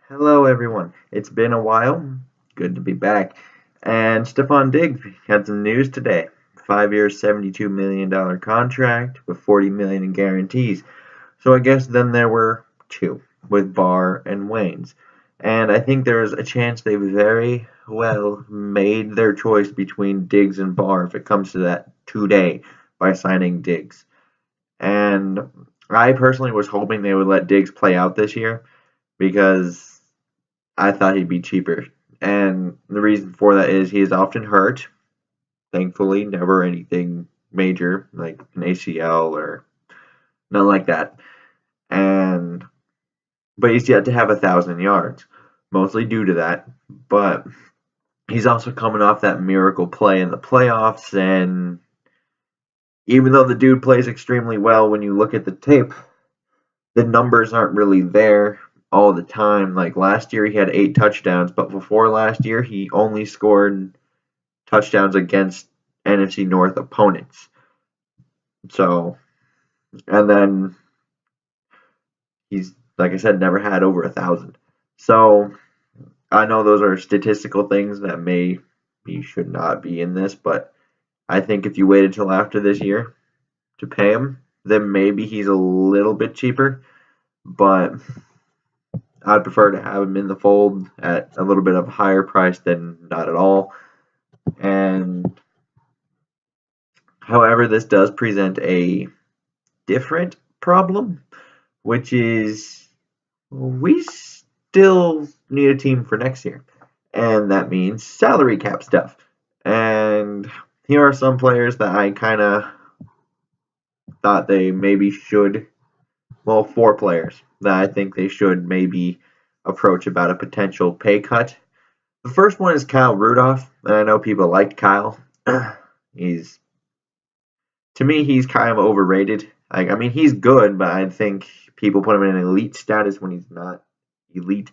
Hello, everyone. It's been a while. Good to be back. And Stefon Diggs had some news today. 5 years, $72 million contract with $40 million in guarantees. So I guess then there were two with Barr and Waynes. And I think there's a chance they very well made their choice between Diggs and Barr if it comes to that today by signing Diggs. And I personally was hoping they would let Diggs play out this year because I thought he'd be cheaper. And the reason for that is he is often hurt. Thankfully, never anything major like an ACL or nothing like that. And but he's yet to have 1,000 yards, mostly due to that. But he's also coming off that miracle play in the playoffs, and even though the dude plays extremely well when you look at the tape, the numbers aren't really there all the time. Like last year, he had 8 touchdowns, but before last year, he only scored touchdowns against NFC North opponents. So, and then he's, like I said, never had over 1,000. So, I know those are statistical things that maybe should not be in this, but I think if you waited till after this year to pay him, then maybe he's a little bit cheaper. But I'd prefer to have him in the fold at a little bit of a higher price than not at all. And however, this does present a different problem, which is we still need a team for next year. And that means salary cap stuff. And here are some players that I kind of thought they maybe should. Well, 4 players that I think they should maybe approach about a potential pay cut. The first one is Kyle Rudolph, and I know people liked Kyle. he's To me, he's kind of overrated. Like, I mean, he's good, but I think people put him in an elite status when he's not elite.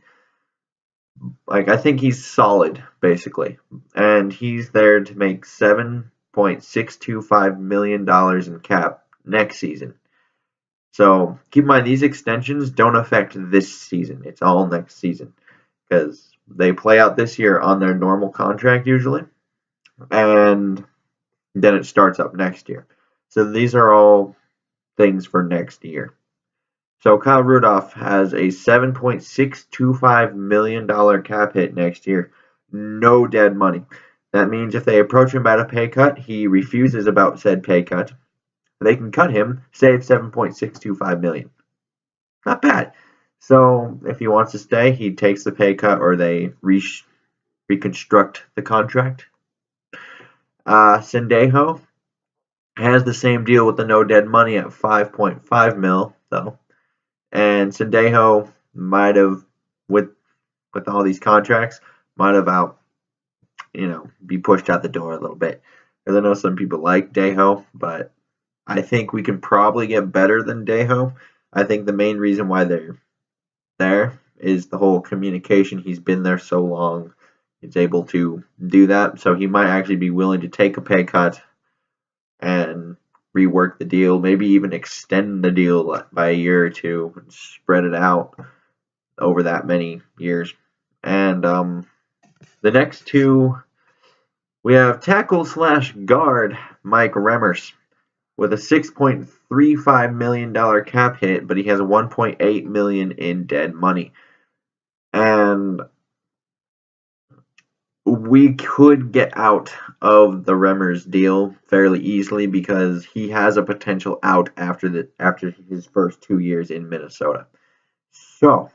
Like, I think he's solid, basically, and he's there to make $7.625 million in cap next season. So keep in mind, these extensions don't affect this season. It's all next season because they play out this year on their normal contract usually, and then it starts up next year. So these are all things for next year. So Kyle Rudolph has a $7.625 million cap hit next year. No dead money. That means if they approach him about a pay cut, he refuses about said pay cut. They can cut him, save $7.625 million. Not bad. So if he wants to stay, he takes the pay cut or they reconstruct the contract. Sendejo has the same deal with the no dead money at 5.5 mil though. And Sendejo might have, with all these contracts, might have be pushed out the door a little bit. Because I know some people like Dejo, but I think we can probably get better than Dejo. I think the main reason why they're there is the whole communication. He's been there so long, he's able to do that. So he might actually be willing to take a pay cut and rework the deal, maybe even extend the deal by a year or two and spread it out over that many years. And the next two, we have tackle slash guard Mike Remmers with a $6.35 million cap hit, but he has a $1.8 million in dead money. And we could get out of the Remmers deal fairly easily because he has a potential out after his first 2 years in Minnesota. So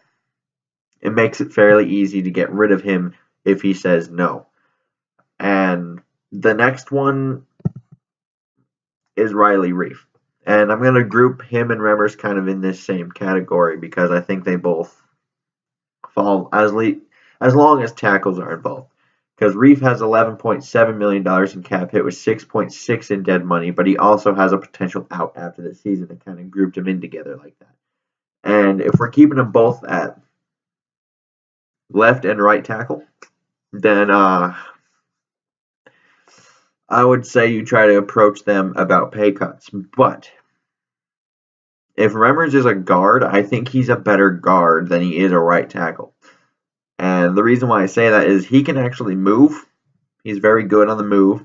it makes it fairly easy to get rid of him if he says no. And the next one is Riley Reef. And I'm going to group him and Remmers kind of in this same category because I think they both fall as long as tackles are involved. Because Reef has $11.7 million in cap hit with 6.6 in dead money, but he also has a potential out after the season. They kind of grouped him in together like that. And if we're keeping them both at left and right tackle, then I would say you try to approach them about pay cuts. But if Remmers is a guard, I think he's a better guard than he is a right tackle. And the reason why I say that is he can actually move. He's very good on the move,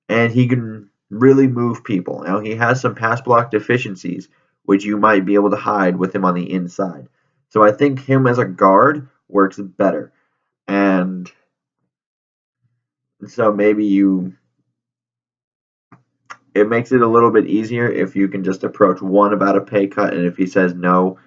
and he can really move people. Now, he has some pass block deficiencies, which you might be able to hide with him on the inside. So I think him as a guard works better. And so maybe it makes it a little bit easier if you can just approach one about a pay cut, and if he says no,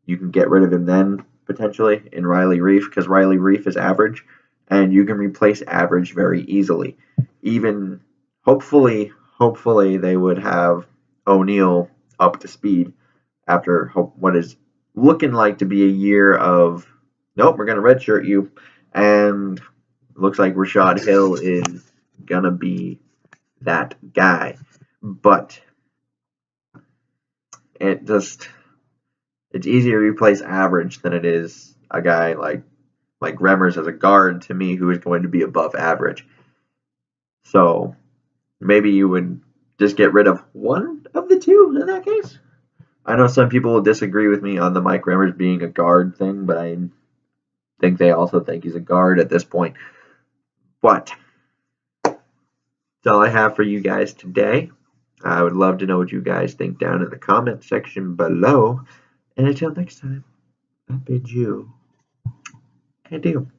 you can get rid of him then, potentially, in Riley Reef, because Riley Reef is average, and you can replace average very easily. Even, hopefully they would have O'Neal up to speed after what is looking like to be a year of, nope, we're going to redshirt you, and looks like Rashad Hill is going to be that guy. But it's easier to replace average than it is a guy like Remmers as a guard, to me, who is going to be above average. So maybe you would just get rid of one of the two in that case. I know some people will disagree with me on the Mike Remmers being a guard thing, but I think they also think he's a guard at this point. But that's all I have for you guys today. I would love to know what you guys think down in the comment section below. And until next time, I bid you adieu.